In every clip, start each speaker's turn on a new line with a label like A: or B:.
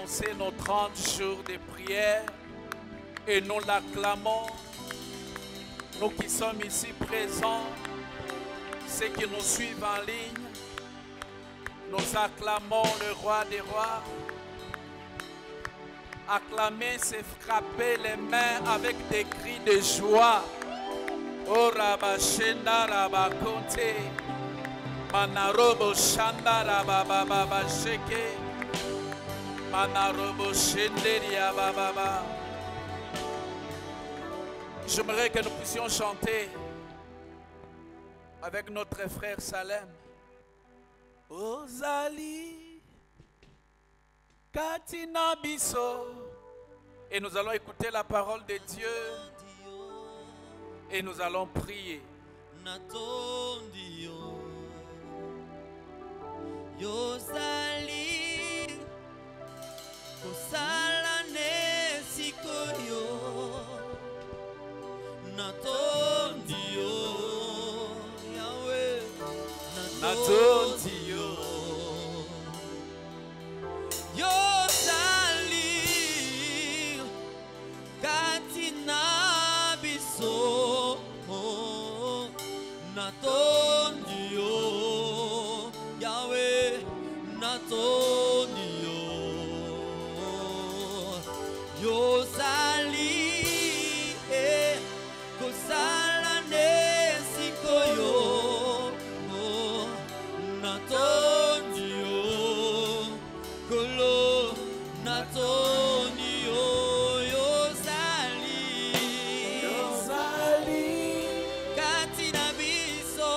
A: commencer nos 30 jours de prière et nous l'acclamons. Nous qui sommes ici présents, ceux qui nous suivent en ligne, nous acclamons le roi des rois. Acclamer, c'est frapper les mains avec des cris de joie. Oh Rabashenda Rabakonte, Manarobo Shanda Rabababa Sheke, Manarobo Shenderia Bababa. J'aimerais que nous puissions chanter avec notre frère Salem. Ozali Katina Biso. Et nous allons écouter la parole de Dieu. Et nous allons prier.
B: Yozali Kosala Nesikoyo Natondio Yahweh Natondio Yozali Katina Biso Natondio Yahweh Natondio Yozali Kosala Nesikoyo Natondio Kolo Natondio Yozali Katina Biso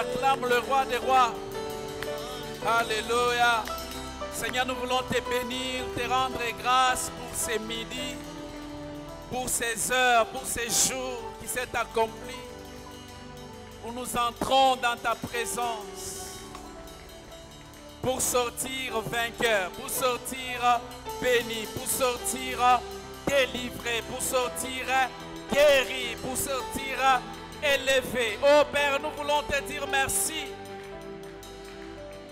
A: acclame le roi des rois. Alléluia. Seigneur, nous voulons te bénir, te rendre grâce pour ces midis, pour ces heures, pour ces jours qui s'est accompli. où nous entrons dans ta présence pour sortir vainqueur, pour sortir béni, pour sortir délivré, pour sortir guéri, pour sortir élevé. Oh Père, nous voulons te dire merci.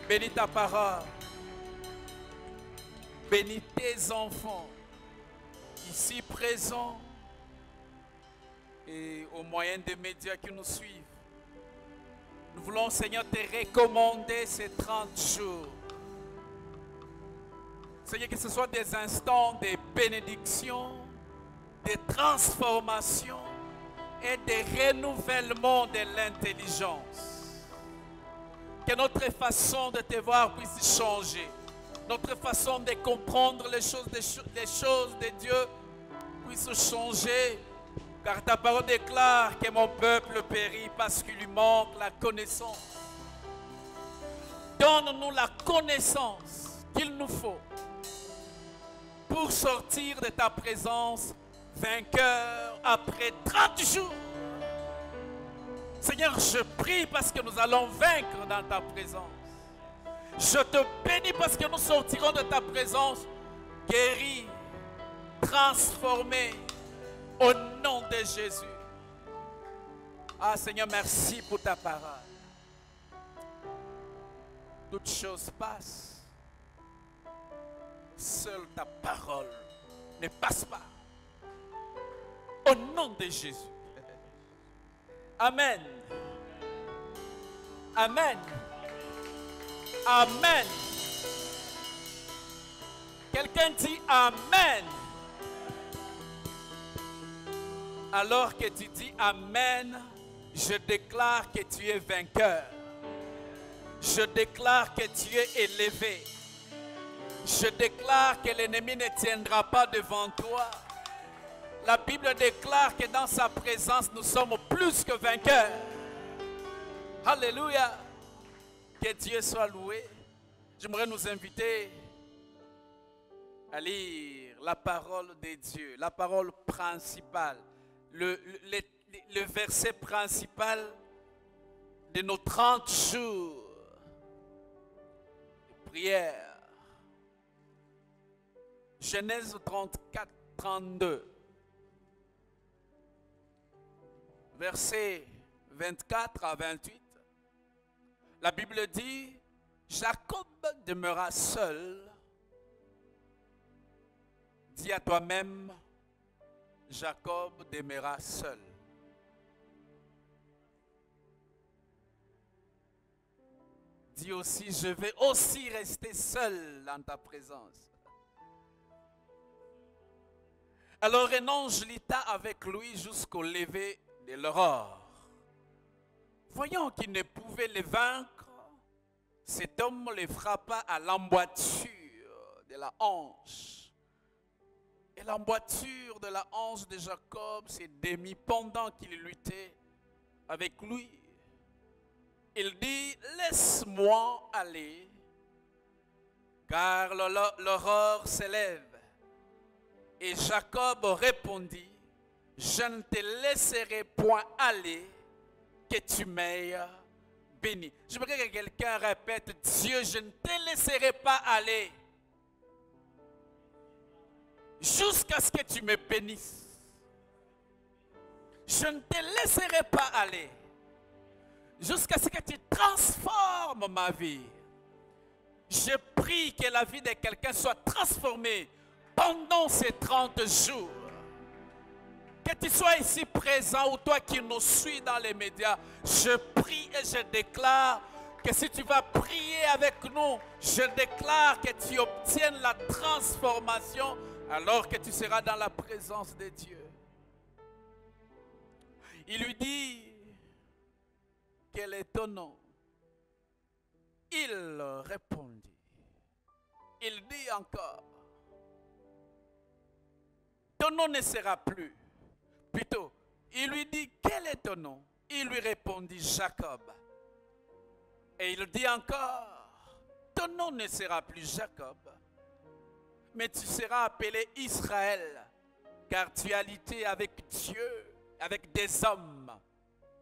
A: Bénis ta parole. Bénis tes enfants ici présents et au moyen des médias qui nous suivent. Nous voulons, Seigneur, te recommander ces 30 jours. Seigneur, que ce soit des instants de bénédiction, de transformation et de renouvellement de l'intelligence. Que notre façon de te voir puisse changer. Notre façon de comprendre les choses de Dieu puisse changer. Car ta parole déclare que mon peuple périt parce qu'il lui manque la connaissance. Donne-nous la connaissance qu'il nous faut pour sortir de ta présence vainqueur après 30 jours. Seigneur, je prie parce que nous allons vaincre dans ta présence. Je te bénis parce que nous sortirons de ta présence guéris, transformés au nom de Jésus. Ah Seigneur, merci pour ta parole. Toutes choses passent. Seule ta parole ne passe pas. Au nom de Jésus. Amen. Amen. Amen. Quelqu'un dit Amen. Alors que tu dis Amen, je déclare que tu es vainqueur. Je déclare que tu es élevé. Je déclare que l'ennemi ne tiendra pas devant toi. La Bible déclare que dans sa présence, nous sommes plus que vainqueurs. Alléluia. Que Dieu soit loué. J'aimerais nous inviter à lire la parole de Dieu, la parole principale, le verset principal de nos 30 jours de prière. Genèse 34, 32. Versets 24 à 28. La Bible dit, Jacob demeura seul. Dis à toi-même, Jacob demeura seul. Dis aussi, je vais aussi rester seul dans ta présence. Alors un ange lutta avec lui jusqu'au lever de l'aurore. Voyant qu'il ne pouvait les vaincre, cet homme les frappa à l'emboîture de la hanche. Et l'emboîture de la hanche de Jacob s'est démise pendant qu'il luttait avec lui. Il dit, laisse-moi aller, car l'aurore s'élève. Et Jacob répondit, je ne te laisserai point aller, que tu m'aies béni. Je voudrais que quelqu'un répète, Dieu, je ne te laisserai pas aller jusqu'à ce que tu me bénisses. Je ne te laisserai pas aller jusqu'à ce que tu transformes ma vie. Je prie que la vie de quelqu'un soit transformée pendant ces 30 jours. Que tu sois ici présent ou toi qui nous suis dans les médias, je prie et je déclare que si tu vas prier avec nous, je déclare que tu obtiennes la transformation alors que tu seras dans la présence de Dieu. Il lui dit, quel est ton nom? Il répondit. Il dit encore, ton nom ne sera plus. Plutôt, il lui dit, quel est ton nom? Il lui répondit, Jacob. Et il dit encore, ton nom ne sera plus Jacob, mais tu seras appelé Israël, car tu as lutté avec Dieu, avec des hommes,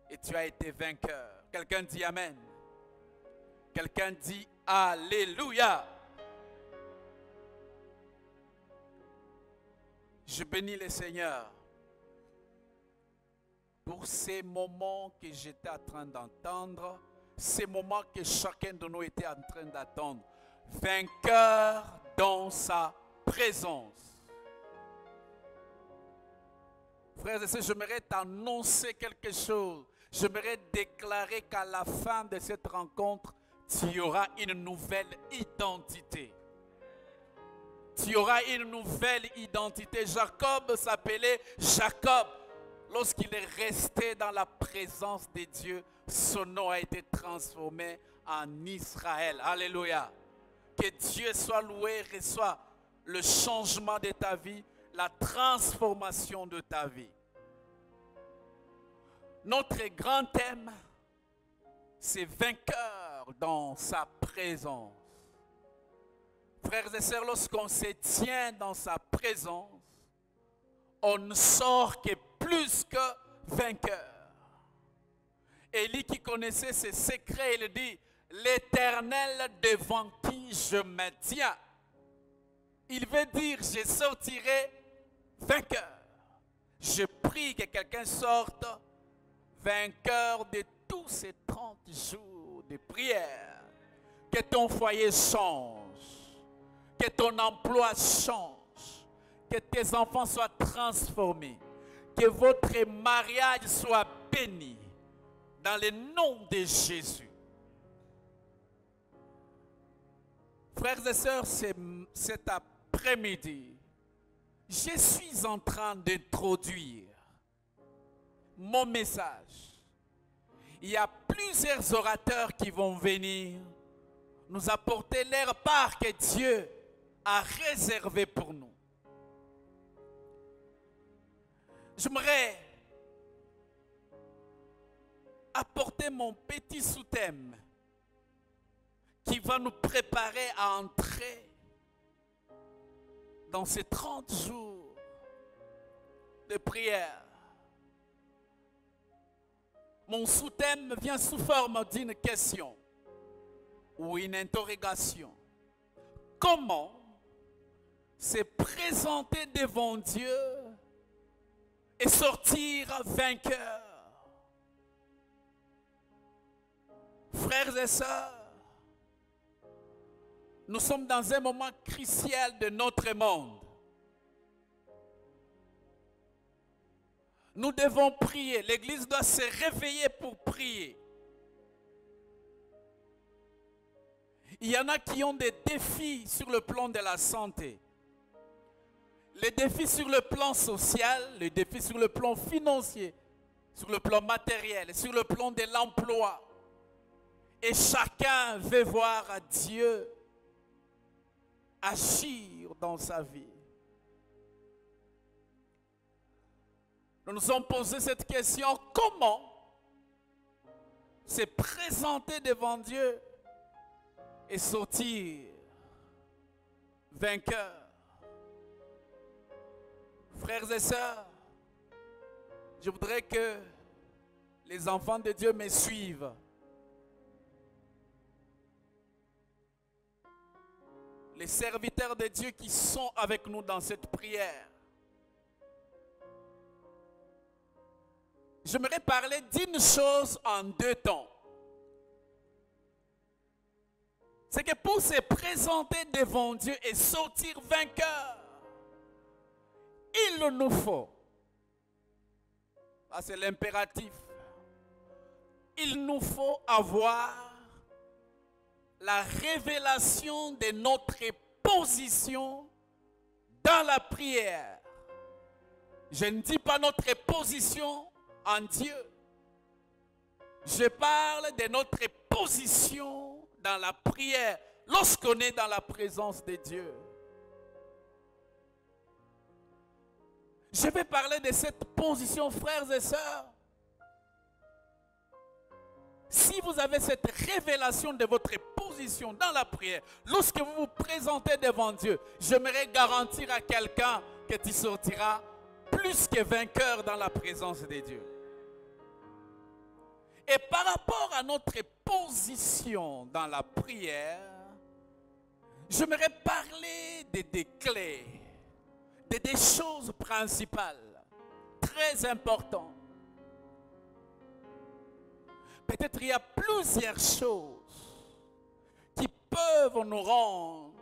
A: et tu as été vainqueur. Quelqu'un dit Amen. Quelqu'un dit Alléluia. Je bénis le Seigneur pour ces moments que j'étais en train d'entendre, ces moments que chacun de nous était en train d'attendre. Vainqueur dans sa présence. Frères et sœurs, j'aimerais t'annoncer quelque chose. J'aimerais déclarer qu'à la fin de cette rencontre, tu auras une nouvelle identité. Tu auras une nouvelle identité. Jacob s'appelait Jacob. Lorsqu'il est resté dans la présence de Dieu, son nom a été transformé en Israël. Alléluia. Que Dieu soit loué, reçoit le changement de ta vie, la transformation de ta vie. Notre grand thème, c'est vainqueur dans sa présence. Frères et sœurs, lorsqu'on se tient dans sa présence, on ne sort que plus que vainqueur. Élie qui connaissait ses secrets, il dit, l'Éternel devant qui je me tiens. Il veut dire, je sortirai vainqueur. Je prie que quelqu'un sorte vainqueur de tous ces 30 jours de prière. Que ton foyer change. Que ton emploi change. Que tes enfants soient transformés. Que votre mariage soit béni. Dans le nom de Jésus. Frères et sœurs, cet après-midi, je suis en train d'introduire mon message. Il y a plusieurs orateurs qui vont venir nous apporter leur part que Dieu a réservée pour nous. J'aimerais apporter mon petit sous-thème qui va nous préparer à entrer dans ces 30 jours de prière. Mon sous-thème vient sous forme d'une question ou une interrogation. Comment se présenter devant Dieu et sortir vainqueur? Frères et sœurs, nous sommes dans un moment crucial de notre monde. Nous devons prier. L'Église doit se réveiller pour prier. Il y en a qui ont des défis sur le plan de la santé. Les défis sur le plan social, les défis sur le plan financier, sur le plan matériel, sur le plan de l'emploi. Et chacun veut voir Dieu agir dans sa vie. Nous nous sommes posé cette question, comment se présenter devant Dieu et sortir vainqueur? Frères et sœurs, je voudrais que les enfants de Dieu me suivent. Les serviteurs de Dieu qui sont avec nous dans cette prière. J'aimerais parler d'une chose en deux temps. C'est que pour se présenter devant Dieu et sortir vainqueur, il nous faut, c'est l'impératif, il nous faut avoir la révélation de notre position dans la prière. Je ne dis pas notre position en Dieu. Je parle de notre position dans la prière lorsqu'on est dans la présence de Dieu. Je vais parler de cette position, frères et sœurs. Si vous avez cette révélation de votre position dans la prière, lorsque vous vous présentez devant Dieu, j'aimerais garantir à quelqu'un que tu sortiras plus que vainqueur dans la présence de Dieu. Et par rapport à notre position dans la prière, j'aimerais parler des clés, des choses principales, très importantes. Peut-être il y a plusieurs choses qui peuvent nous rendre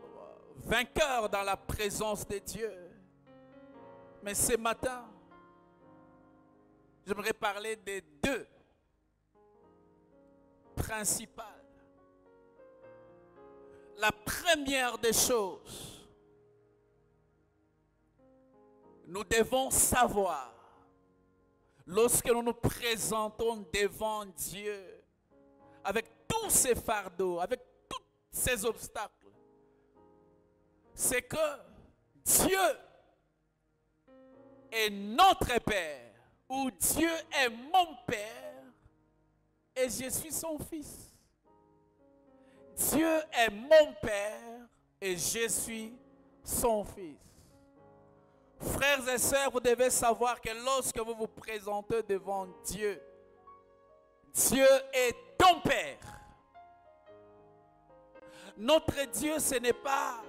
A: vainqueurs dans la présence de Dieu. Mais ce matin, j'aimerais parler des deux principales. La première des choses, nous devons savoir, lorsque nous nous présentons devant Dieu, avec tous ces fardeaux, avec tous ces obstacles, c'est que Dieu est notre Père, ou Dieu est mon Père, et je suis son Fils. Dieu est mon Père, et je suis son Fils. Frères et sœurs, vous devez savoir que lorsque vous vous présentez devant Dieu, Dieu est ton Père. Notre Dieu, ce n'est pas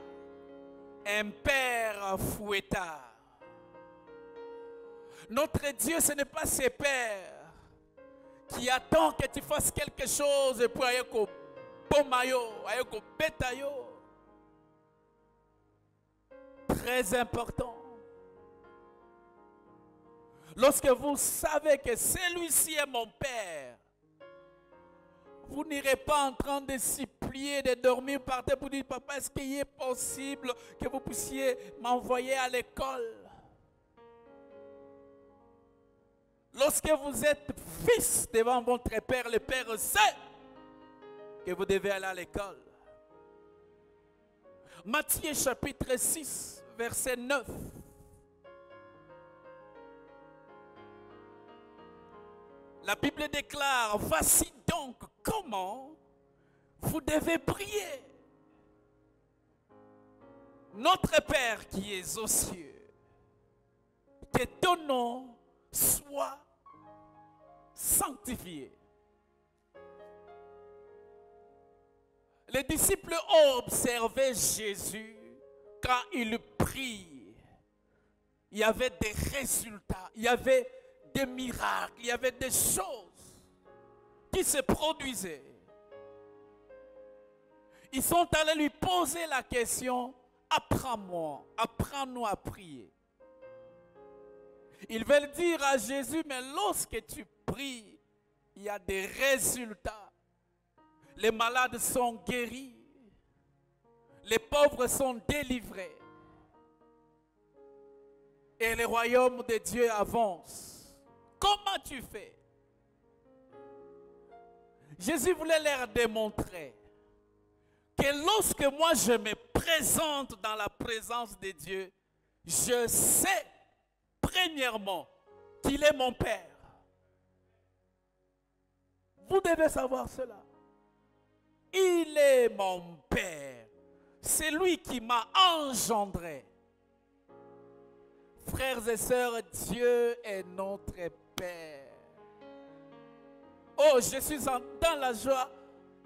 A: un Père fouettard. Notre Dieu, ce n'est pas ce Père qui attend que tu fasses quelque chose et puis aller au pomayo, aller au bétayo. Très important. Lorsque vous savez que celui-ci est mon Père, vous n'irez pas en train de supplier, de dormir par terre pour dire, papa, est-ce qu'il est possible que vous puissiez m'envoyer à l'école? Lorsque vous êtes fils devant votre Père, le Père sait que vous devez aller à l'école. Matthieu chapitre 6, verset 9. La Bible déclare, voici donc comment vous devez prier. Notre Père qui es aux cieux, que ton nom soit sanctifié. Les disciples ont observé Jésus quand il prie. Il y avait des résultats, il y avait des miracles, il y avait des choses qui se produisaient. Ils sont allés lui poser la question, apprends-moi, apprends-nous à prier. Ils veulent dire à Jésus, mais lorsque tu pries, il y a des résultats. Les malades sont guéris, les pauvres sont délivrés et le royaume de Dieu avance. Comment tu fais? Jésus voulait leur démontrer que lorsque moi je me présente dans la présence de Dieu, je sais premièrement qu'il est mon Père. Vous devez savoir cela. Il est mon Père. C'est lui qui m'a engendré. Frères et sœurs, Dieu est notre Père. Oh, je suis dans la joie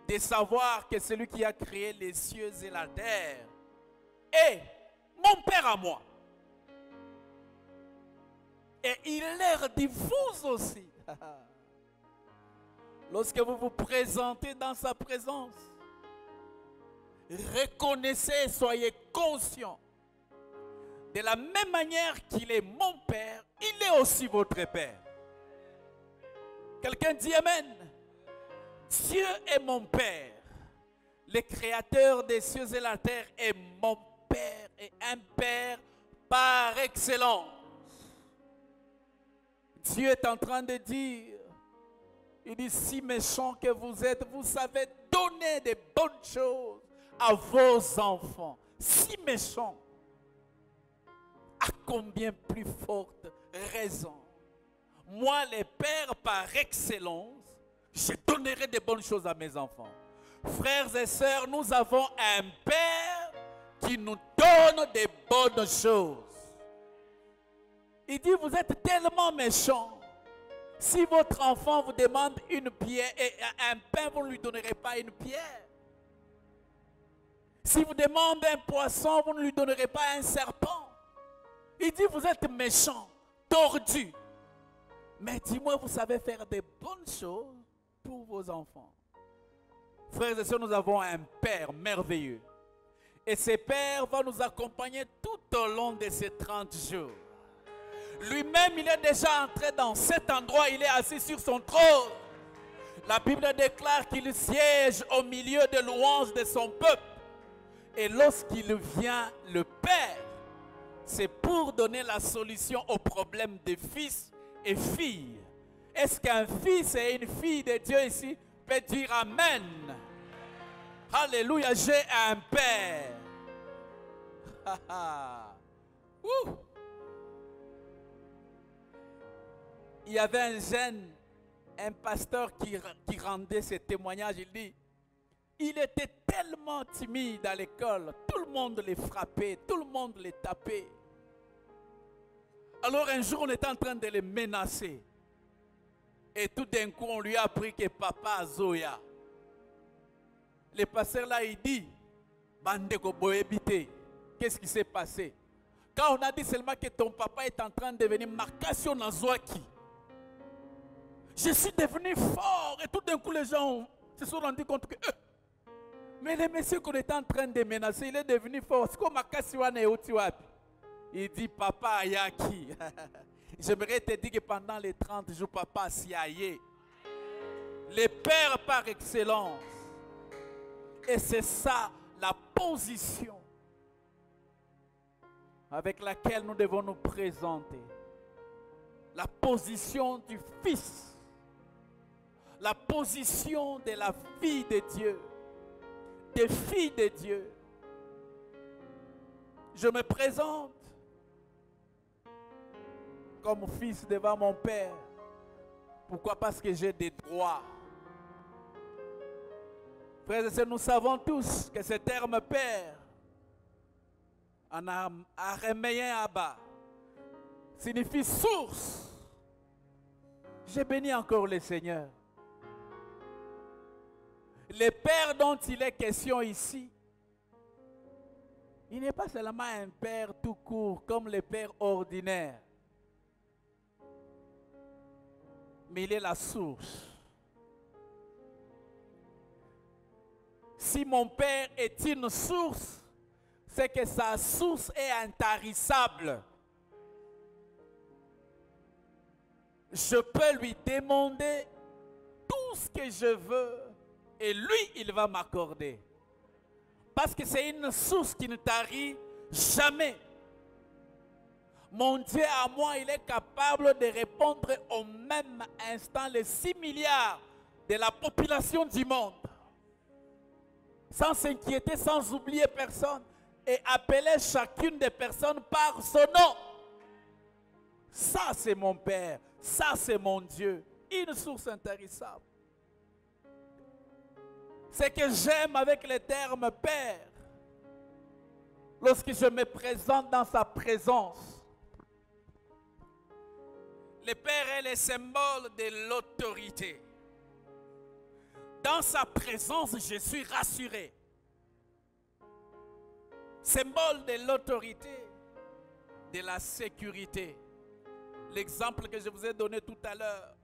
A: de savoir que celui qui a créé les cieux et la terre est mon Père à moi. Et il leur dit, vous aussi, lorsque vous vous présentez dans sa présence, reconnaissez, soyez conscients. De la même manière qu'il est mon Père, il est aussi votre Père. Quelqu'un dit Amen. Dieu est mon Père. Le Créateur des cieux et la terre est mon Père et un Père par excellence. Dieu est en train de dire, il dit, si méchant que vous êtes, vous savez donner des bonnes choses à vos enfants. Si méchant. À combien plus forte raison, moi, le Père par excellence, je donnerai des bonnes choses à mes enfants. Frères et sœurs, nous avons un Père qui nous donne des bonnes choses. Il dit, vous êtes tellement méchants. Si votre enfant vous demande une pierre et un pain, vous ne lui donnerez pas une pierre. Si vous demandez un poisson, vous ne lui donnerez pas un serpent. Il dit, vous êtes méchant, tordu. Mais dis-moi, vous savez faire des bonnes choses pour vos enfants. Frères et sœurs, nous avons un Père merveilleux. Et ce Père va nous accompagner tout au long de ces 30 jours. Lui-même, il est déjà entré dans cet endroit, il est assis sur son trône. La Bible déclare qu'il siège au milieu des louanges de son peuple. Et lorsqu'il vient, le Père, c'est pour donner la solution aux problèmes des fils et filles. Est-ce qu'un fils et une fille de Dieu ici peut dire Amen? Alléluia, j'ai un Père. Il y avait un jeune, un pasteur qui rendait ses témoignages. Il dit, il était tellement timide à l'école, tout le monde les frappait, tout le monde les tapait. Alors un jour, on était en train de les menacer. Et tout d'un coup, on lui a appris que papa Zoya. Le pasteur là, il dit, Bandeko Boébité, qu'est-ce qui s'est passé? Quand on a dit seulement que ton papa est en train de devenir Makasio Nazwaki, je suis devenu fort. Et tout d'un coup, les gens se sont rendus compte que... mais le monsieur qu'on était en train de menacer, il est devenu fort. C'est comme Makasio Neotiwapi. Il dit, papa Ayaki. J'aimerais te dire que pendant les 30 jours, papa Siaye. Le Père par excellence. Et c'est ça la position avec laquelle nous devons nous présenter. La position du Fils. La position de la fille de Dieu. Des filles de Dieu. Je me présente comme fils devant mon Père. Pourquoi? Parce que j'ai des droits. Frères et sœurs, nous savons tous que ce terme Père, en araméen Abba, signifie source. J'ai béni encore le Seigneur. Le Père dont il est question ici, il n'est pas seulement un Père tout court comme le Père ordinaire, mais il est la source. Si mon Père est une source, c'est que sa source est intarissable. Je peux lui demander tout ce que je veux et lui, il va m'accorder. Parce que c'est une source qui ne tarit jamais. Mon Dieu à moi, il est capable de répondre au même instant les 6 milliards de la population du monde. Sans s'inquiéter, sans oublier personne. Et appeler chacune des personnes par son nom. Ça, c'est mon Père. Ça, c'est mon Dieu. Une source intarissable. C'est que j'aime avec le terme Père. Lorsque je me présente dans sa présence. Le Père est le symbole de l'autorité. Dans sa présence, je suis rassuré. Symbole de l'autorité, de la sécurité. L'exemple que je vous ai donné tout à l'heure,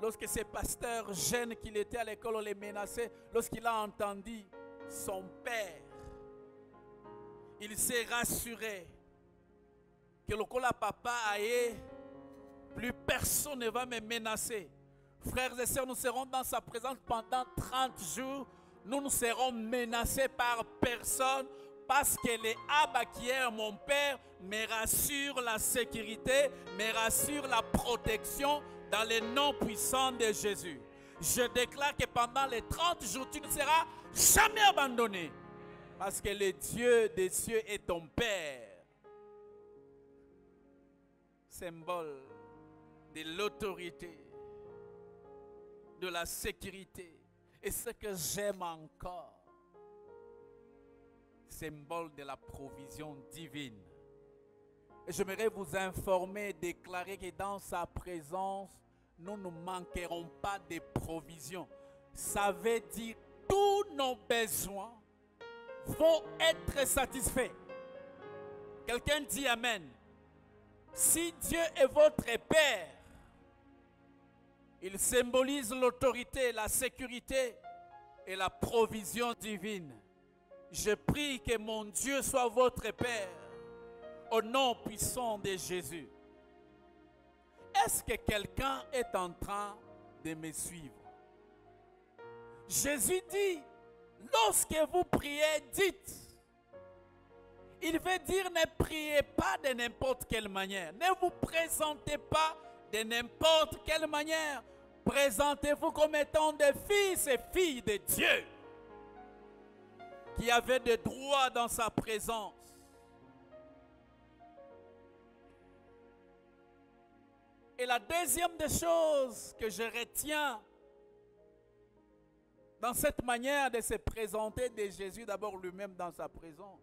A: lorsque ce pasteur jeune qu'il était à l'école, on les menaçait, lorsqu'il a entendu son père, il s'est rassuré que le cola papa aille, plus personne ne va me menacer. Frères et sœurs, nous serons dans sa présence pendant 30 jours. Nous ne serons menacés par personne parce que le Abba qui est mon Père me rassure la sécurité, me rassure la protection dans le nom puissant de Jésus. Je déclare que pendant les 30 jours, tu ne seras jamais abandonné parce que le Dieu des cieux est ton Père. Symbole de l'autorité, de la sécurité. Et ce que j'aime encore, symbole de la provision divine. Et j'aimerais vous informer, déclarer que dans sa présence, nous ne manquerons pas de provisions. Ça veut dire tous nos besoins vont être satisfaits. Quelqu'un dit Amen. Si Dieu est votre Père, il symbolise l'autorité, la sécurité et la provision divine. Je prie que mon Dieu soit votre Père, au nom puissant de Jésus. Est-ce que quelqu'un est en train de me suivre? Jésus dit, lorsque vous priez, dites. Il veut dire, ne priez pas de n'importe quelle manière. Ne vous présentez pas de n'importe quelle manière. Présentez-vous comme étant des fils et filles de Dieu qui avaient des droits dans sa présence. Et la deuxième des choses que je retiens dans cette manière de se présenter de Jésus, d'abord lui-même dans sa présence.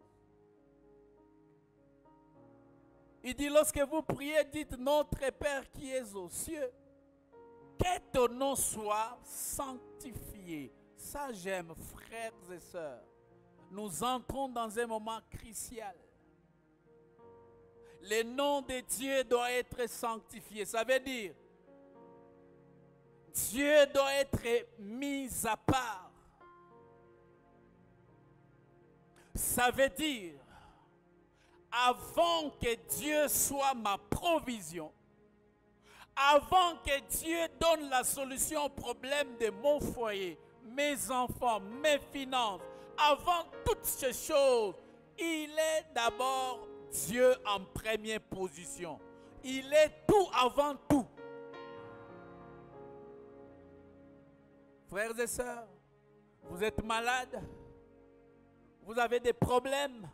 A: Il dit, lorsque vous priez, dites, notre Père qui es aux cieux, que ton nom soit sanctifié. Ça j'aime, frères et sœurs. Nous entrons dans un moment crucial. Le nom de Dieu doit être sanctifié. Ça veut dire, Dieu doit être mis à part. Ça veut dire, avant que Dieu soit ma provision, avant que Dieu donne la solution au problème de mon foyer, mes enfants, mes finances, avant toutes ces choses, il est d'abord Dieu en première position. Il est tout avant tout. Frères et sœurs, vous êtes malades, vous avez des problèmes,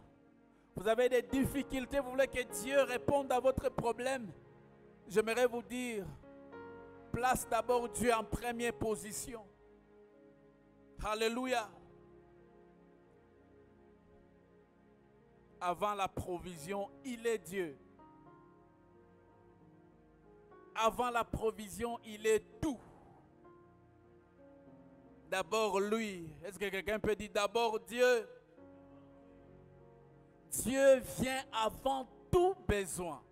A: vous avez des difficultés, vous voulez que Dieu réponde à votre problème. J'aimerais vous dire, place d'abord Dieu en première position. Alléluia. Avant la provision, il est Dieu. Avant la provision, il est tout. D'abord lui. Est-ce que quelqu'un peut dire d'abord Dieu? Dieu vient avant tout besoin.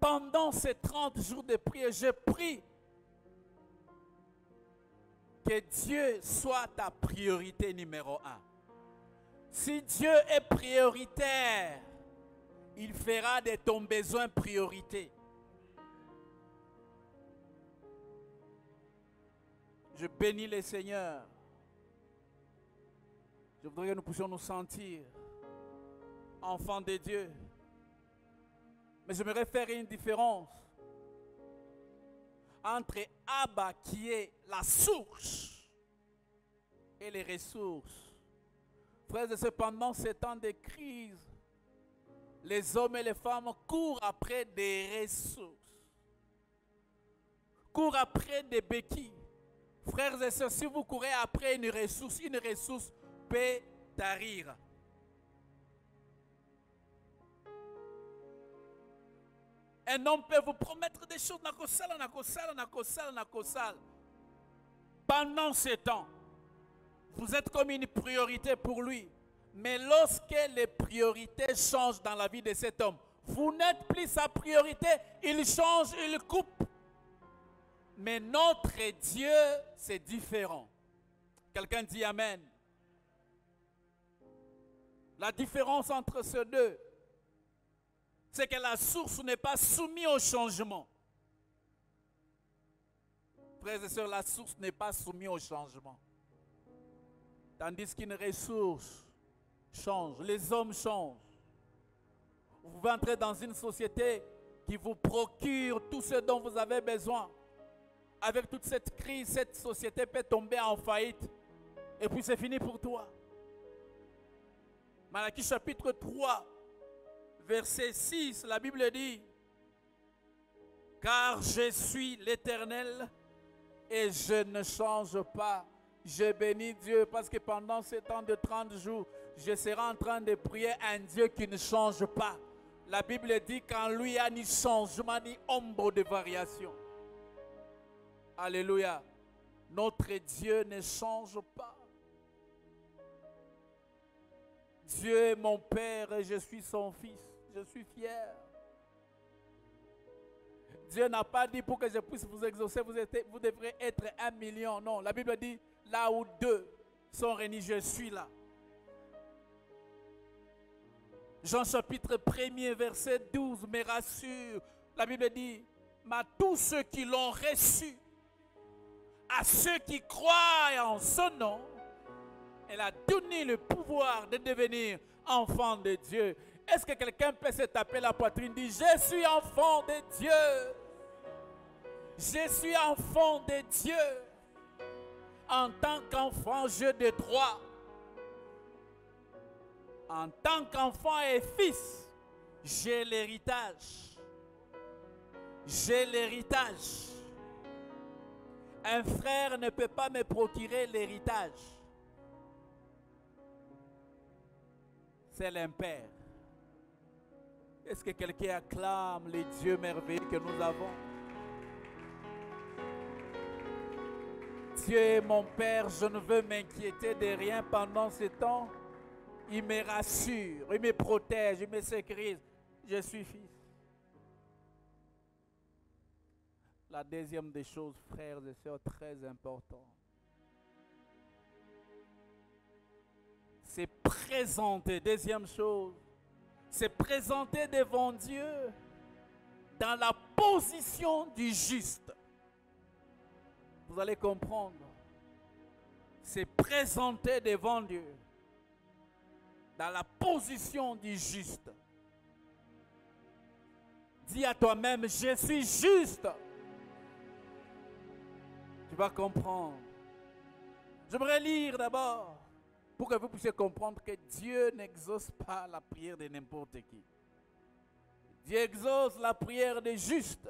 A: Pendant ces 30 jours de prière, je prie que Dieu soit ta priorité numéro 1. Si Dieu est prioritaire, il fera de ton besoin priorité. Je bénis le Seigneur. Je voudrais que nous puissions nous sentir enfants de Dieu. Mais j'aimerais faire une différence entre Abba qui est la source et les ressources. Frères et sœurs, pendant ces temps de crise, les hommes et les femmes courent après des ressources, courent après des béquilles. Frères et sœurs, si vous courez après une ressource peut tarir. Un homme peut vous promettre des choses. Pendant ce temps, vous êtes comme une priorité pour lui. Mais lorsque les priorités changent dans la vie de cet homme, vous n'êtes plus sa priorité. Il change, il coupe. Mais notre Dieu, c'est différent. Quelqu'un dit Amen. La différence entre ces deux, c'est que la source n'est pas soumise au changement. Frères et sœurs, la source n'est pas soumise au changement. Tandis qu'une ressource change, les hommes changent. Vous pouvez entrer dans une société qui vous procure tout ce dont vous avez besoin. Avec toute cette crise, cette société peut tomber en faillite. Et puis c'est fini pour toi. Malachie chapitre 3. Verset 6, la Bible dit, « Car je suis l'Éternel et je ne change pas. » Je bénis Dieu parce que pendant ce temps de 30 jours, je serai en train de prier un Dieu qui ne change pas. La Bible dit qu'en lui, il n'y a ni changement, ni ombre de variation. Alléluia. Notre Dieu ne change pas. Dieu est mon Père et je suis son Fils. Je suis fier. Dieu n'a pas dit pour que je puisse vous exaucer, vous devrez être 1 million. Non, la Bible dit, là où 2 sont réunis, je suis là. Jean chapitre 1er, verset 12, me rassure. La Bible dit, mais à tous ceux qui l'ont reçu, à ceux qui croient en son nom, elle a donné le pouvoir de devenir enfant de Dieu. Est-ce que quelqu'un peut se taper la poitrine et dire, je suis enfant de Dieu. Je suis enfant de Dieu. En tant qu'enfant, j'ai des droits. En tant qu'enfant et fils, j'ai l'héritage. J'ai l'héritage. Un frère ne peut pas me procurer l'héritage. C'est l'impère. Est-ce que quelqu'un acclame les dieux merveilleux que nous avons? Dieu est mon Père, je ne veux m'inquiéter de rien pendant ce temps. Il me rassure, il me protège, il me sécurise. Je suis fils. La deuxième des choses, frères et sœurs, très important, c'est présenter. Deuxième chose, c'est présenter devant Dieu dans la position du juste. Vous allez comprendre. C'est présenter devant Dieu dans la position du juste. Dis à toi-même, je suis juste. Tu vas comprendre. J'aimerais lire d'abord pour que vous puissiez comprendre que Dieu n'exauce pas la prière de n'importe qui. Dieu exauce la prière des justes.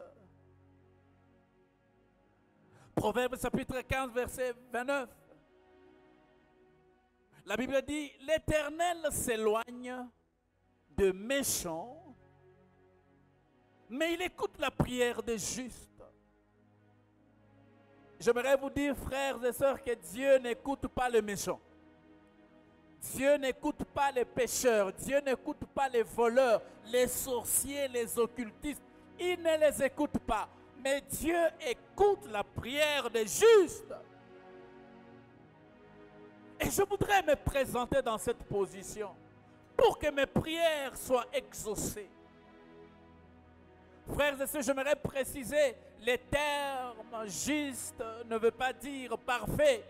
A: Proverbe chapitre 15, verset 29. La Bible dit, l'Éternel s'éloigne de méchants, mais il écoute la prière des justes. J'aimerais vous dire, frères et sœurs, que Dieu n'écoute pas les méchants. Dieu n'écoute pas les pécheurs. Dieu n'écoute pas les voleurs, les sorciers, les occultistes. Il ne les écoute pas. Mais Dieu écoute la prière des justes. Et je voudrais me présenter dans cette position pour que mes prières soient exaucées. Frères et sœurs, j'aimerais préciser, les termes juste ne veut pas dire parfait.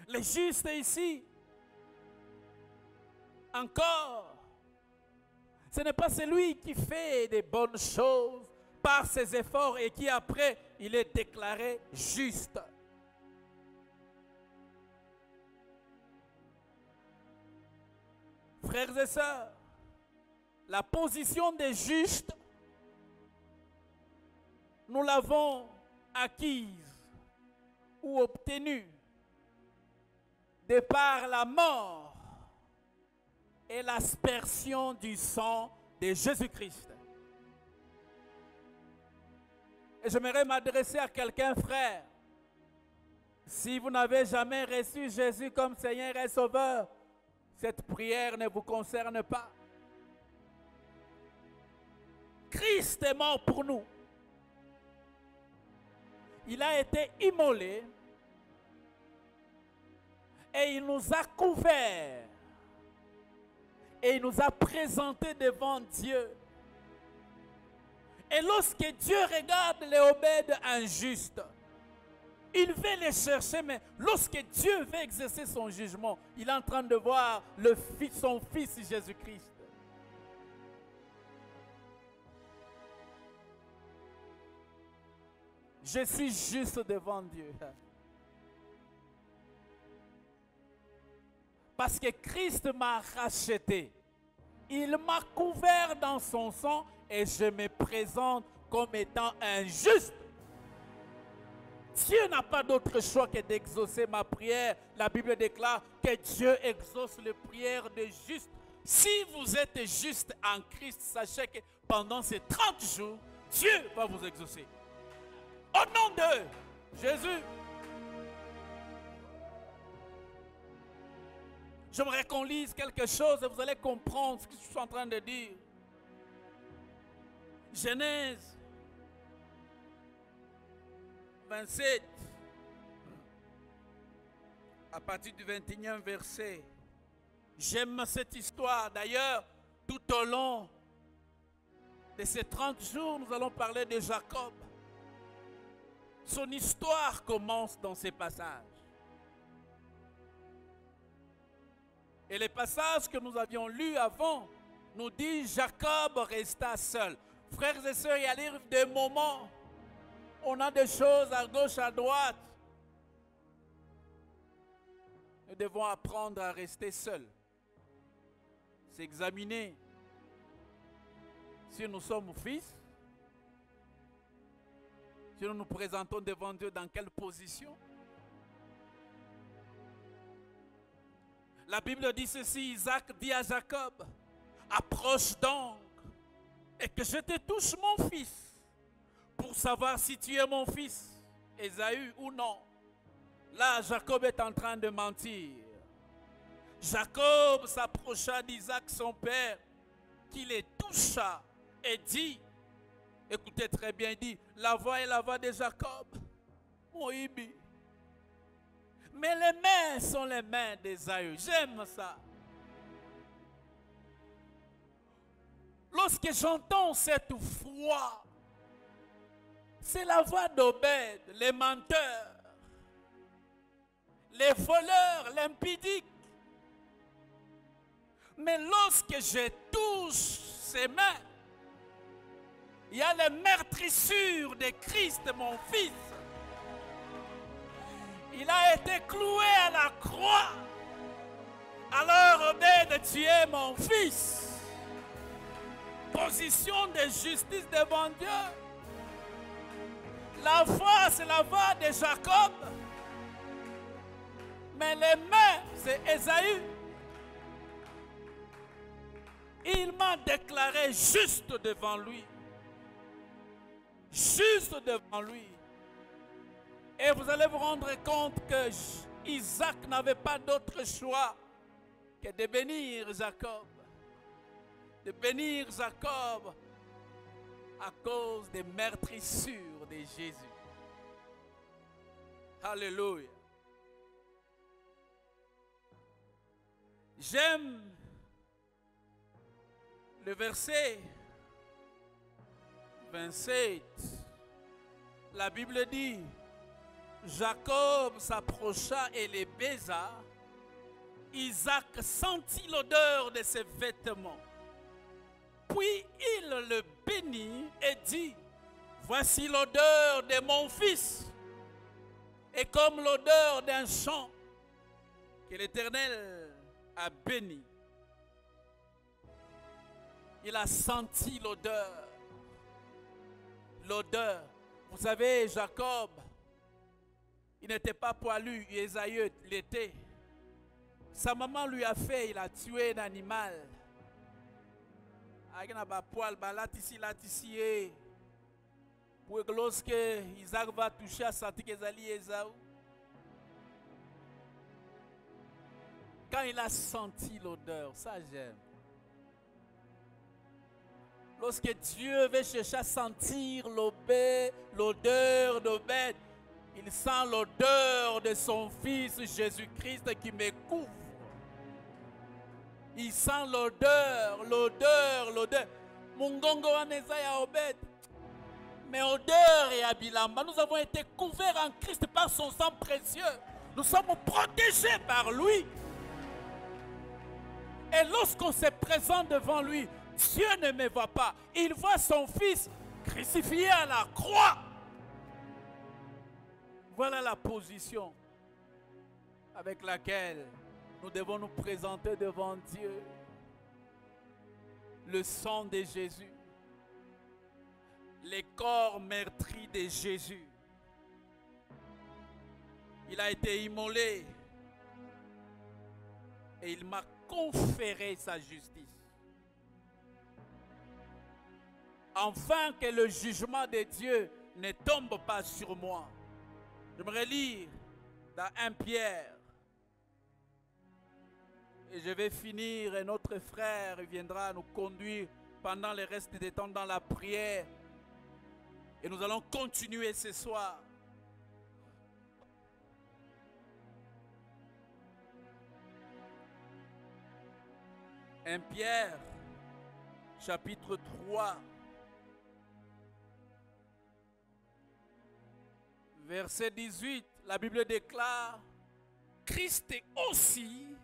A: Les justes ici, encore, ce n'est pas celui qui fait des bonnes choses par ses efforts et qui après, il est déclaré juste. Frères et sœurs, la position des justes, nous l'avons acquise ou obtenue de par la mort et l'aspersion du sang de Jésus-Christ. Et j'aimerais m'adresser à quelqu'un, frère. Si vous n'avez jamais reçu Jésus comme Seigneur et Sauveur, cette prière ne vous concerne pas. Christ est mort pour nous. Il a été immolé et il nous a couverts et il nous a présentés devant Dieu. Et lorsque Dieu regarde les obèdes injustes, il veut les chercher, mais lorsque Dieu veut exercer son jugement, il est en train de voir son Fils Jésus-Christ. Je suis juste devant Dieu. Parce que Christ m'a racheté. Il m'a couvert dans son sang et je me présente comme étant un juste. Dieu n'a pas d'autre choix que d'exaucer ma prière. La Bible déclare que Dieu exauce les prières des justes. Si vous êtes juste en Christ, sachez que pendant ces 30 jours, Dieu va vous exaucer. Au nom de Jésus. J'aimerais qu'on lise quelque chose et vous allez comprendre ce que je suis en train de dire. Genèse 27, à partir du 21e verset. J'aime cette histoire. D'ailleurs, tout au long de ces 30 jours, nous allons parler de Jacob. Son histoire commence dans ces passages. Et les passages que nous avions lus avant nous disent Jacob resta seul. Frères et sœurs, il arrive des moments, on a des choses à gauche, à droite. Nous devons apprendre à rester seuls. S'examiner si nous sommes fils, si nous nous présentons devant Dieu, dans quelle position. La Bible dit ceci, Isaac dit à Jacob, approche donc et que je te touche mon fils pour savoir si tu es mon fils, Ésaü ou non. Là, Jacob est en train de mentir. Jacob s'approcha d'Isaac, son père, qui les toucha et dit, écoutez très bien, il dit, la voix est la voix de Jacob, mon Ibi. Mais les mains sont les mains d'Ésaü. J'aime ça. Lorsque j'entends cette voix, c'est la voix d'Obed, les menteurs, les voleurs, l'impudique. Mais lorsque je touche ses mains, il y a les meurtrissures de Christ, mon fils. Il a été cloué à la croix. Alors, Obed, tu es mon fils. Position de justice devant Dieu. La voix, c'est la voix de Jacob. Mais les mains, c'est Ésaü. Il m'a déclaré juste devant lui. Juste devant lui. Et vous allez vous rendre compte que Isaac n'avait pas d'autre choix que de bénir Jacob. De bénir Jacob à cause des meurtrissures de Jésus. Alléluia. J'aime le verset 27. La Bible dit, Jacob s'approcha et les baisa. Isaac sentit l'odeur de ses vêtements. Puis il le bénit et dit, voici l'odeur de mon fils. Et comme l'odeur d'un champ que l'Éternel a béni. Il a senti l'odeur. L'odeur. Vous savez, Jacob, il n'était pas poilu, Ésaü l'était. Sa maman lui a fait, il a tué un animal. Il a pas poil, là ici. Pour que lorsque Isaac va toucher à sentir qu'Ésaü Ésaü. Quand il a senti l'odeur, ça j'aime. Lorsque Dieu veut chercher à sentir l'odeur d'Obed, il sent l'odeur de son Fils Jésus-Christ qui me couvre. Il sent l'odeur. Mungongo anezaya Obed. Mais odeur et abilamba, nous avons été couverts en Christ par son sang précieux. Nous sommes protégés par lui. Et lorsqu'on se présente devant lui, Dieu ne me voit pas. Il voit son Fils crucifié à la croix. Voilà la position avec laquelle nous devons nous présenter devant Dieu. Le sang de Jésus. Les corps meurtris de Jésus. Il a été immolé et il m'a conféré sa justice. Afin que le jugement de Dieu ne tombe pas sur moi. J'aimerais lire dans 1 Pierre. Et je vais finir et notre frère viendra nous conduire pendant le reste des temps dans la prière. Et nous allons continuer ce soir. Un Pierre, chapitre 3, verset 18, la Bible déclare, Christ aussi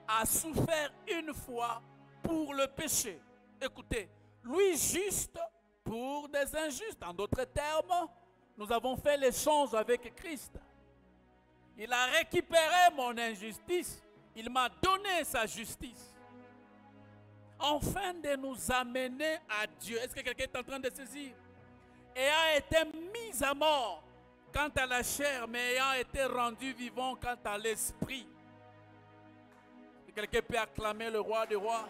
A: a souffert une fois pour le péché. Écoutez, lui juste pour des injustes. En d'autres termes, nous avons fait l'échange avec Christ. Il a récupéré mon injustice, il m'a donné sa justice. Afin de nous amener à Dieu. Est-ce que quelqu'un est en train de saisir? Et a été mis à mort quant à la chair, mais ayant été rendu vivant quant à l'esprit. Quelqu'un peut acclamer le roi des rois?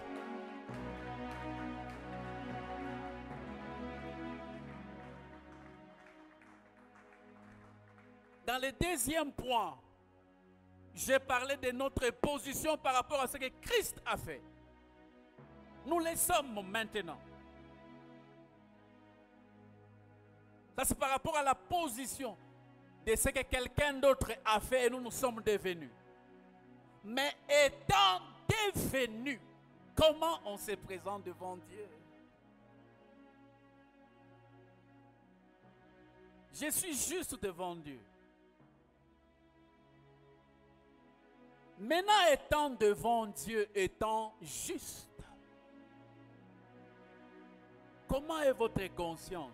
A: Dans le deuxième point, j'ai parlé de notre position par rapport à ce que Christ a fait. Nous le sommes maintenant. Ça, c'est par rapport à la position de ce que quelqu'un d'autre a fait et nous sommes devenus. Mais étant devenus, comment on se présente devant Dieu? Je suis juste devant Dieu. Maintenant, étant devant Dieu, étant juste, comment est votre conscience?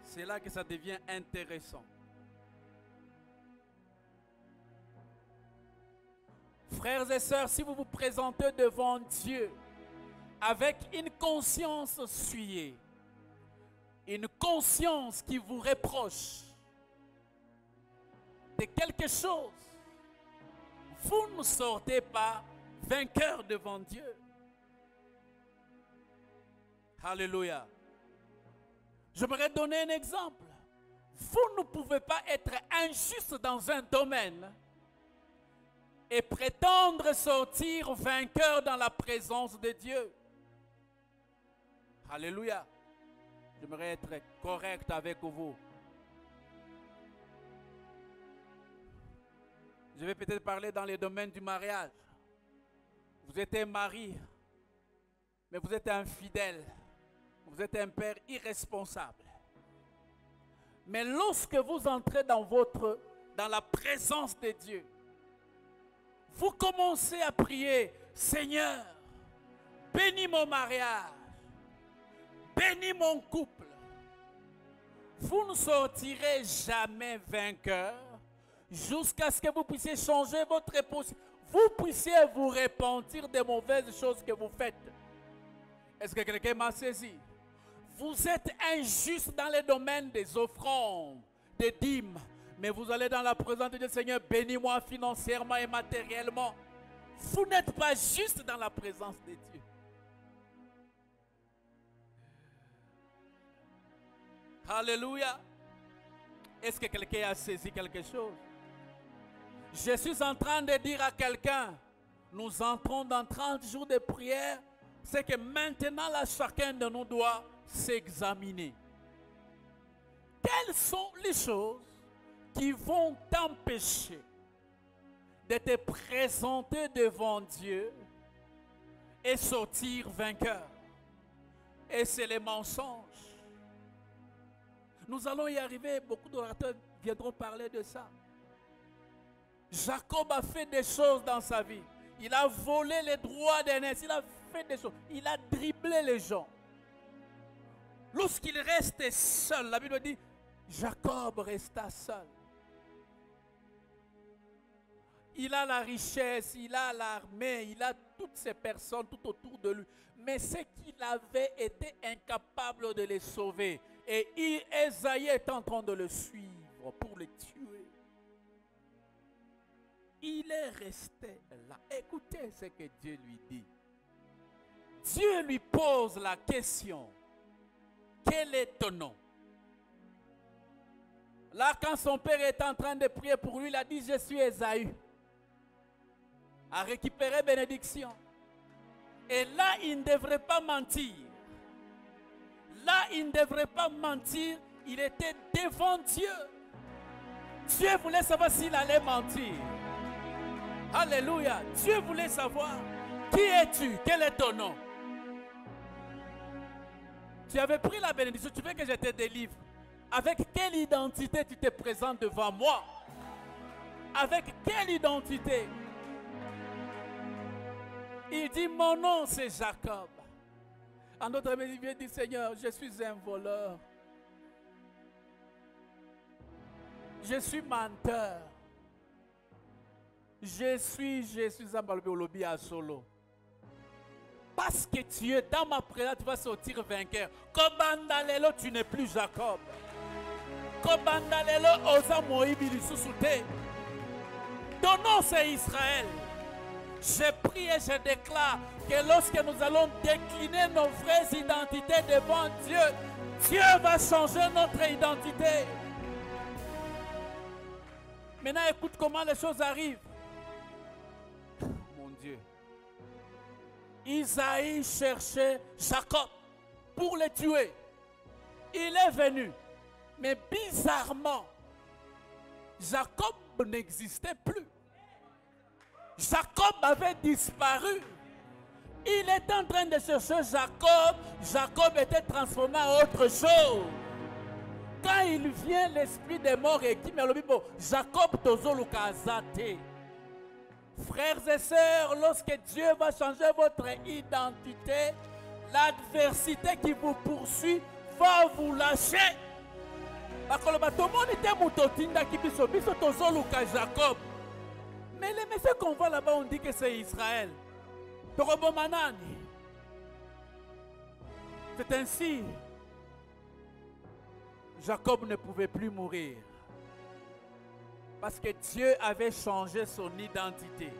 A: C'est là que ça devient intéressant. Frères et sœurs, si vous vous présentez devant Dieu avec une conscience souillée, une conscience qui vous reproche de quelque chose, vous ne sortez pas vainqueur devant Dieu. Alléluia. J'aimerais donner un exemple. Vous ne pouvez pas être injuste dans un domaine et prétendre sortir vainqueur dans la présence de Dieu. Alléluia. J'aimerais être correct avec vous. Je vais peut-être parler dans les domaines du mariage. Vous êtes un mari, mais vous êtes infidèle. Vous êtes un père irresponsable. Mais lorsque vous entrez dans la présence de Dieu, vous commencez à prier, Seigneur, bénis mon mariage, bénis mon couple. Vous ne sortirez jamais vainqueur jusqu'à ce que vous puissiez changer votre épouse. Vous puissiez vous repentir des mauvaises choses que vous faites. Est-ce que quelqu'un m'a saisi? Vous êtes injuste dans le domaine des offrandes, des dîmes, mais vous allez dans la présence de Dieu, Seigneur, bénis-moi financièrement et matériellement. Vous n'êtes pas juste dans la présence de Dieu. Alléluia. Est-ce que quelqu'un a saisi quelque chose? Je suis en train de dire à quelqu'un, nous entrons dans 30 jours de prière, c'est que maintenant, là, chacun de nous doit s'examiner. Quelles sont les choses qui vont t'empêcher de te présenter devant Dieu et sortir vainqueur? Et c'est les mensonges. Nous allons y arriver, beaucoup d'orateurs viendront parler de ça. Jacob a fait des choses dans sa vie. Il a volé les droits d'aînesse, il a fait des choses, il a dribblé les gens. Lorsqu'il restait seul, la Bible dit, Jacob resta seul. Il a la richesse, il a l'armée, il a toutes ces personnes tout autour de lui. Mais c'est qu'il avait été incapable de les sauver. Et Ésaïe est en train de le suivre. œuvre pour le tuer. Il est resté là. Écoutez ce que Dieu lui dit. Dieu lui pose la question. Quel est ton nom? Là, quand son père est en train de prier pour lui, il a dit, je suis Ésaü. A récupéré bénédiction. Et là, il ne devrait pas mentir. Là, il ne devrait pas mentir. Il était devant Dieu. Dieu voulait savoir s'il allait mentir. Alléluia. Dieu voulait savoir, qui es-tu? Quel est ton nom? Tu avais pris la bénédiction, tu veux que je te délivre. Avec quelle identité tu te présentes devant moi? Avec quelle identité? Il dit, mon nom c'est Jacob. En d'autres mots, il vient dire, Seigneur, je suis un voleur. Je suis menteur. Je suis un balbé à solo. Parce que tu es dans ma présence, tu vas sortir vainqueur. Kobandalelo, tu n'es plus Jacob. Kobandalelo, osa moïbi lisusoute. Ton nom c'est Israël. Je prie et je déclare que lorsque nous allons décliner nos vraies identités devant Dieu, Dieu va changer notre identité. Maintenant, écoute comment les choses arrivent. Mon Dieu. Isaïe cherchait Jacob pour le tuer. Il est venu. Mais bizarrement, Jacob n'existait plus. Jacob avait disparu. Il est en train de chercher Jacob. Jacob était transformé en autre chose. Quand il vient, l'esprit des morts et qui me le dit, Jacob Tozolukazate. Frères et sœurs, lorsque Dieu va changer votre identité, l'adversité qui vous poursuit va vous lâcher. Jacob. Mais les messieurs qu'on voit là-bas, on dit que c'est Israël. C'est ainsi. Jacob ne pouvait plus mourir. Parce que Dieu avait changé son identité.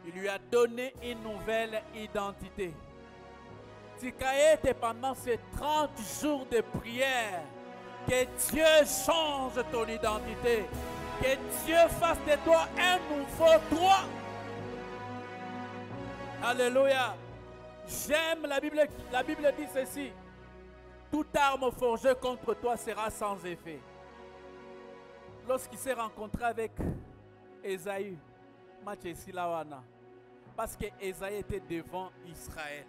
A: Il lui a donné une nouvelle identité. Tikaete pendant ces 30 jours de prière, que Dieu change ton identité. Que Dieu fasse de toi un nouveau toi. Alléluia. J'aime la Bible. La Bible dit ceci. Toute arme forgée contre toi sera sans effet. Lorsqu'il s'est rencontré avec Ésaü, parce que Ésaü était devant Israël.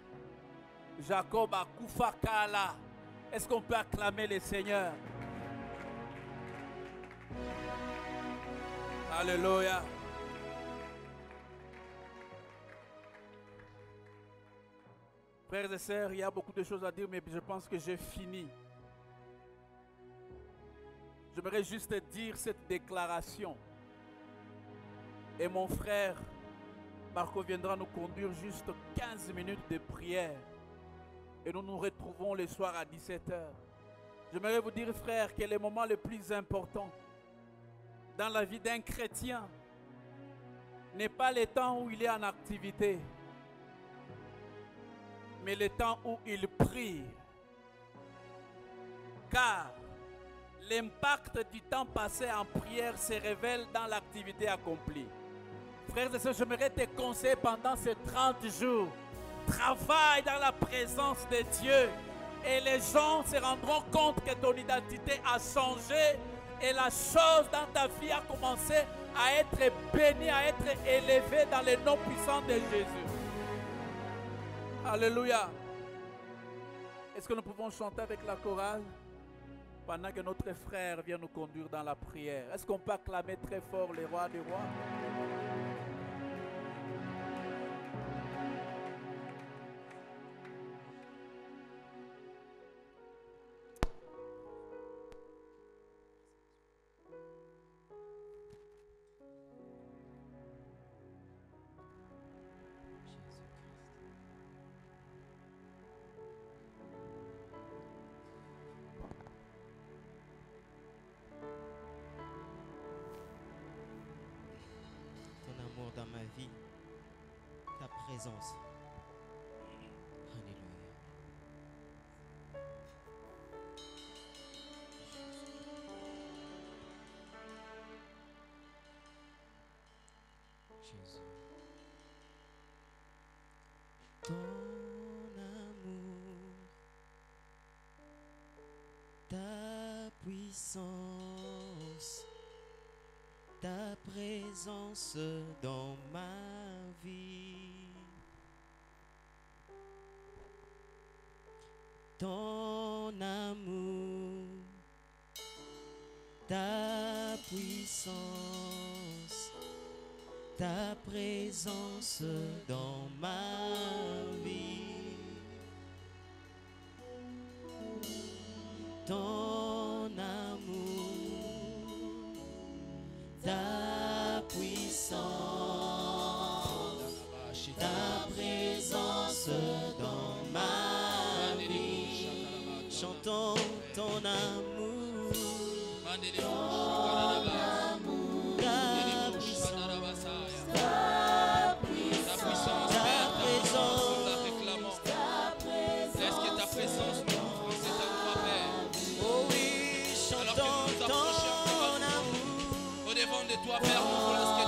A: Jacob a Koufakala. Est-ce qu'on peut acclamer le Seigneur? Alléluia. Frères et sœurs, il y a beaucoup de choses à dire, mais je pense que j'ai fini. J'aimerais juste dire cette déclaration. Et mon frère Marco viendra nous conduire juste 15 minutes de prière. Et nous nous retrouvons le soir à 17h. J'aimerais vous dire, frère, que le moment le plus important dans la vie d'un chrétien n'est pas le temps où il est en activité, mais le temps où il prie. Car l'impact du temps passé en prière se révèle dans l'activité accomplie. Frères et sœurs, j'aimerais te conseiller pendant ces 30 jours. Travaille dans la présence de Dieu. Et les gens se rendront compte que ton identité a changé. Et la chose dans ta vie a commencé à être bénie, à être élevée dans le nom puissant de Jésus. Alléluia. Est-ce que nous pouvons chanter avec la chorale pendant que notre frère vient nous conduire dans la prière? Est-ce qu'on peut acclamer très fort les rois des rois?
B: vie, ta présence. Alléluia. Jésus. Ton amour, ta puissance, ta présence dans ma vie. Ton amour, ta puissance, ta présence dans ma vie. Ton amour, ta puissance, ta présence dans ma vie. Chantons ton amour,
A: toi, Père, nous voulons ce que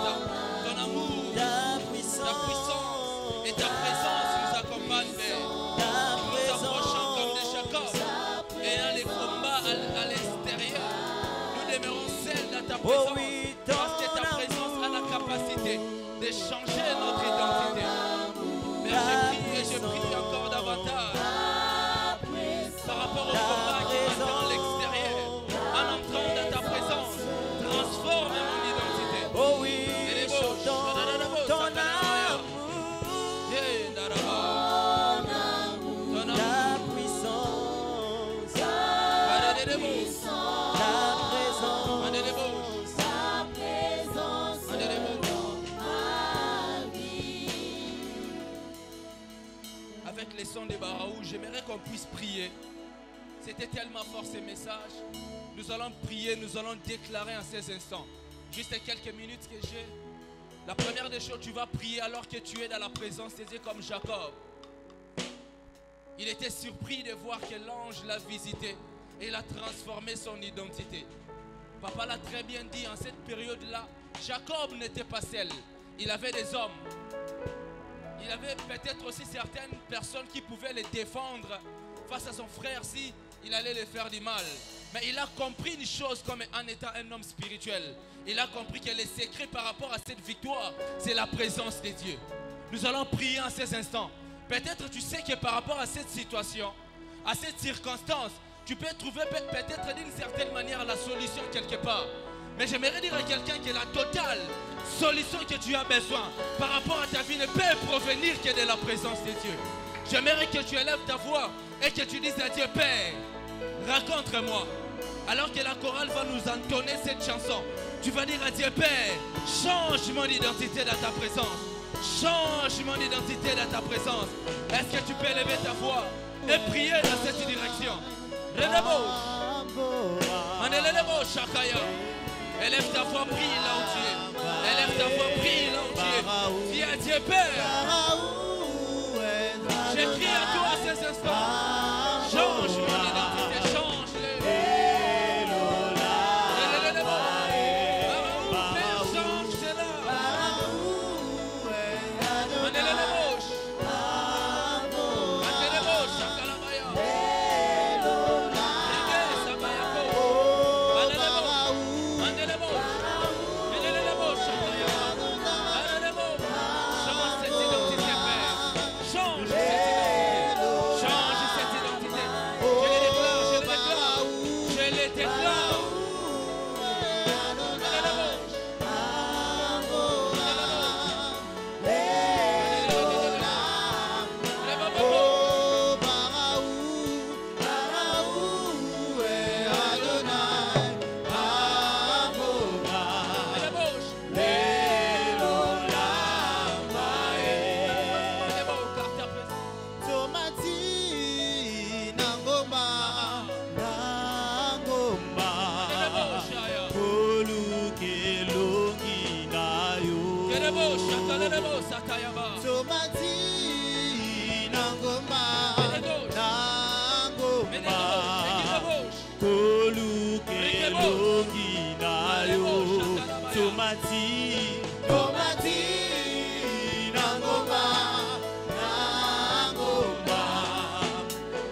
A: ton amour, ta puissance et ta présence nous accompagnent, Père. Nous nous approchons comme de Jacob, ayant les combats à l'extérieur. Nous demeurons seuls dans ta présence, parce que ta présence a la capacité de changer notre identité. Mais je prie encore davantage par rapport au combat qui m'attend à l'extérieur. En entrant dans ta présence, transforme mon identité.
B: Oh oui, chantons ton amour, ta puissance, ta présence dans ma vie.
A: Avec les sons des Baraou, j'aimerais qu'on puisse prier. C'était tellement fort ce message. Nous allons prier, nous allons déclarer en ces instants. Juste quelques minutes que j'ai. La première des choses, tu vas prier alors que tu es dans la présence de Dieu comme Jacob. Il était surpris de voir que l'ange l'a visité et il a transformé son identité. Papa l'a très bien dit, en cette période-là, Jacob n'était pas seul. Il avait des hommes. Il avait peut-être aussi certaines personnes qui pouvaient le défendre face à son frère si il allait le faire du mal. Mais il a compris une chose comme en étant un homme spirituel. Il a compris que le secret par rapport à cette victoire, c'est la présence de Dieu. Nous allons prier en ces instants. Peut-être tu sais que par rapport à cette situation, à cette circonstance, tu peux trouver peut-être d'une certaine manière la solution quelque part. Mais j'aimerais dire à quelqu'un que la totale solution que tu as besoin par rapport à ta vie ne peut provenir que de la présence de Dieu. J'aimerais que tu élèves ta voix et que tu dises à Dieu, Père, raconte-moi. Alors que la chorale va nous entonner cette chanson, tu vas dire à Dieu, Père, change mon identité dans ta présence. Change mon identité dans ta présence. Est-ce que tu peux élever ta voix et prier dans cette direction? Élève ta voix, prie là où tu es. Élève ta voix, prie là où tu es. Dis à Dieu, Père, j'écris à toi à ces instants. Change mon identité, change-le. Père, change cela. Change cette identité.
B: Tomati nangoma koluke longi nayo tomati nangoma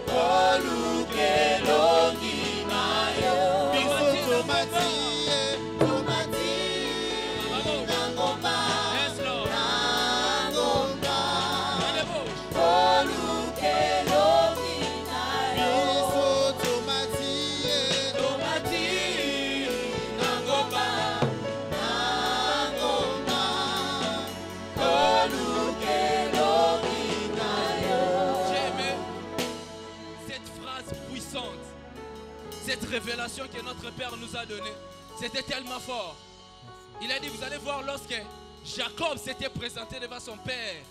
B: koluke longi nayo biso tomati nangoma
A: cette révélation que notre Père nous a donnée, c'était tellement fort. Il a dit, vous allez voir, lorsque Jacob s'était présenté devant son père,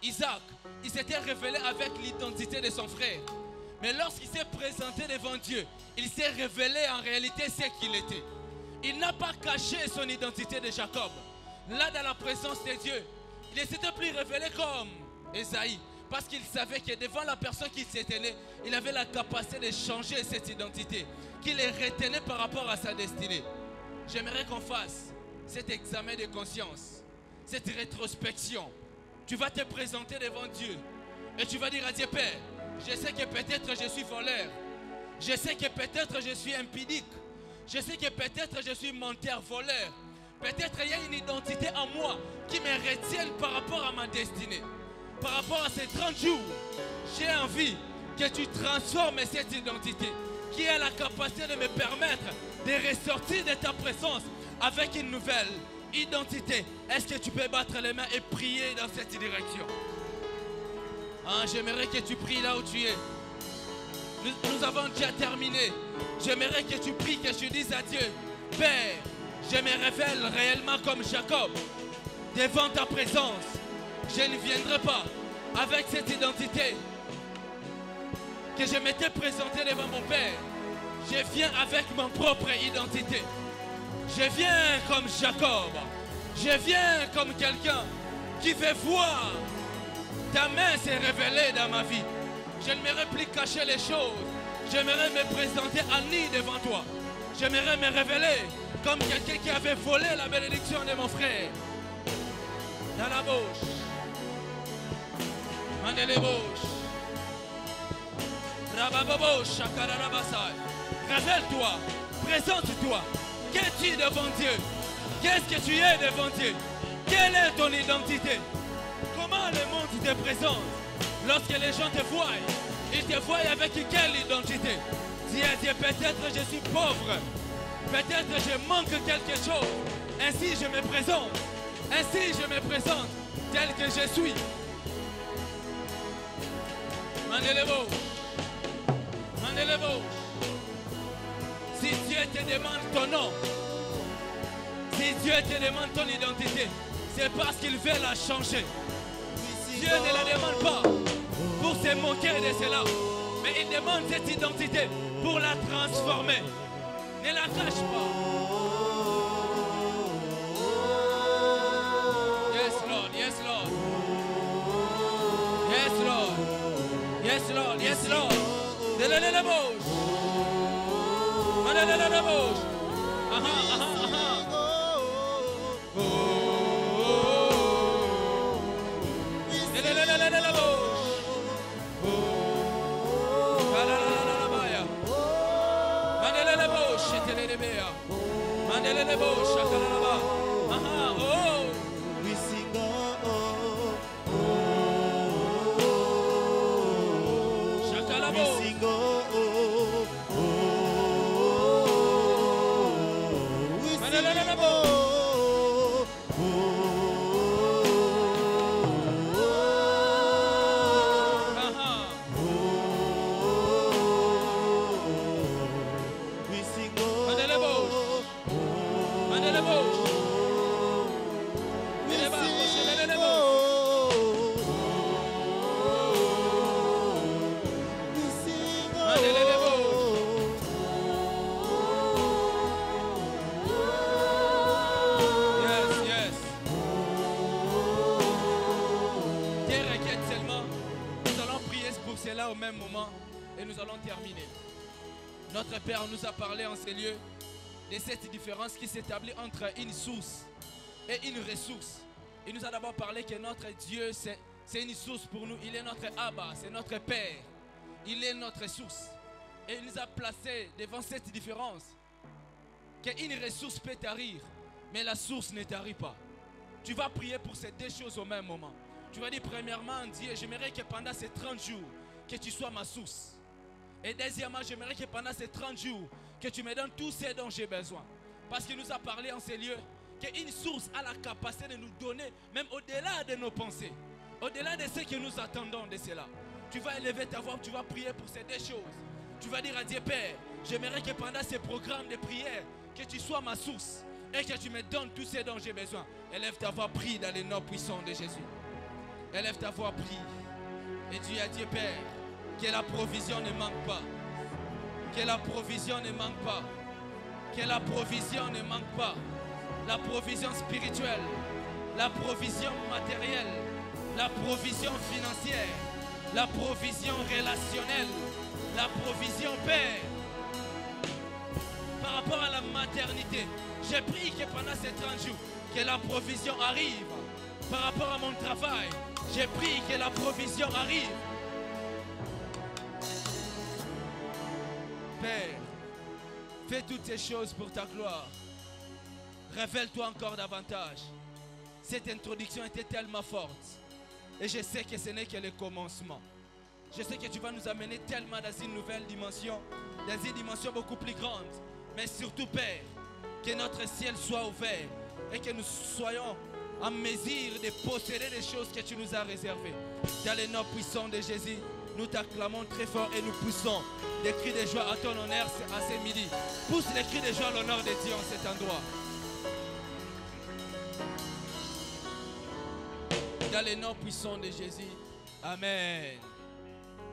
A: Isaac, il s'était révélé avec l'identité de son frère. Mais lorsqu'il s'est présenté devant Dieu, il s'est révélé en réalité ce qu'il était. Il n'a pas caché son identité de Jacob. Là, dans la présence de Dieu, il ne s'était plus révélé comme Esaïe. Parce qu'il savait que devant la personne qui s'était née, il avait la capacité de changer cette identité, qu'il les retenait par rapport à sa destinée. J'aimerais qu'on fasse cet examen de conscience, cette rétrospection. Tu vas te présenter devant Dieu et tu vas dire à Dieu, Père, je sais que peut-être je suis voleur, je sais que peut-être je suis impudique, je sais que peut-être je suis menteur, voleur, peut-être il y a une identité en moi qui me retienne par rapport à ma destinée. Par rapport à ces 30 jours, j'ai envie que tu transformes cette identité qui a la capacité de me permettre de ressortir de ta présence avec une nouvelle identité. Est-ce que tu peux battre les mains et prier dans cette direction? J'aimerais que tu pries là où tu es. Nous avons déjà terminé. J'aimerais que tu pries, que tu dises à Dieu, Père, je me révèle réellement comme Jacob devant ta présence. Je ne viendrai pas avec cette identité que je m'étais présenté devant mon Père. Je viens avec ma propre identité. Je viens comme Jacob. Je viens comme quelqu'un qui veut voir ta main se révéler dans ma vie. Je n'aimerais plus cacher les choses. J'aimerais me présenter en nid devant toi. J'aimerais me révéler comme quelqu'un qui avait volé la bénédiction de mon frère. Dans la bouche. Révèle-toi, présente-toi. Qu'es-tu devant Dieu? Qu'est-ce que tu es devant Dieu? Quelle est ton identité? Comment le monde te présente? Lorsque les gens te voient, ils te voient avec quelle identité? Dis à Dieu, peut-être je suis pauvre, peut-être je manque quelque chose. Ainsi je me présente tel que je suis. Si Dieu te demande ton nom, si Dieu te demande ton identité, c'est parce qu'il veut la changer. Dieu ne la demande pas pour se moquer de cela, mais il demande cette identité pour la transformer. Ne la cache pas. Yes, Lord, yes, Lord. Yes, Lord. Yes, Lord, yes, Lord. La bouche. La bouche. Aha, aha, aha.
C: au même moment et nous allons terminer. Notre Père nous a parlé en ces lieux de cette différence qui s'établit entre une source et une ressource. Il nous a d'abord parlé que notre Dieu, c'est une source pour nous. Il est notre Abba, c'est notre Père. Il est notre source. Et il nous a placé devant cette différence. Qu'une ressource peut tarir, mais la source ne tarit pas. Tu vas prier pour ces deux choses au même moment. Tu vas dire premièrement, Dieu, j'aimerais que pendant ces 30 jours, que tu sois ma source. Et deuxièmement, j'aimerais que pendant ces 30 jours, que tu me donnes tout ce dont j'ai besoin. Parce qu'il nous a parlé en ces lieux, qu'une source a la capacité de nous donner, même au-delà de nos pensées, au-delà de ce que nous attendons de cela. Tu vas élever ta voix, tu vas prier pour ces deux choses. Tu vas dire à Dieu, Père, j'aimerais que pendant ces programmes de prière, que tu sois ma source et que tu me donnes tout ce dont j'ai besoin. Élève ta voix, prie dans les noms puissants de Jésus. Élève ta voix, prie. Et dis à Dieu, Père, que la provision ne manque pas. Que la provision ne manque pas. Que la provision ne manque pas. La provision spirituelle, la provision matérielle, la provision financière, la provision relationnelle, la provision Père. Par rapport à la maternité, j'ai prié que pendant ces 30 jours, que la provision arrive. Par rapport à mon travail, j'ai prié que la provision arrive. Père, fais toutes ces choses pour ta gloire. Révèle-toi encore davantage. Cette introduction était tellement forte. Et je sais que ce n'est que le commencement. Je sais que tu vas nous amener tellement dans une nouvelle dimension, dans une dimension beaucoup plus grande. Mais surtout, Père, que notre ciel soit ouvert et que nous soyons en mesure de posséder les choses que tu nous as réservées. Dans les noms puissants de Jésus, nous t'acclamons très fort et nous poussons des cris de joie à ton honneur à ce midi. Pousse les cris de joie à l'honneur de Dieu en cet endroit. Dans les noms puissants de Jésus. Amen.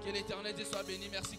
C: Que l'Éternel Dieu soit béni. Merci.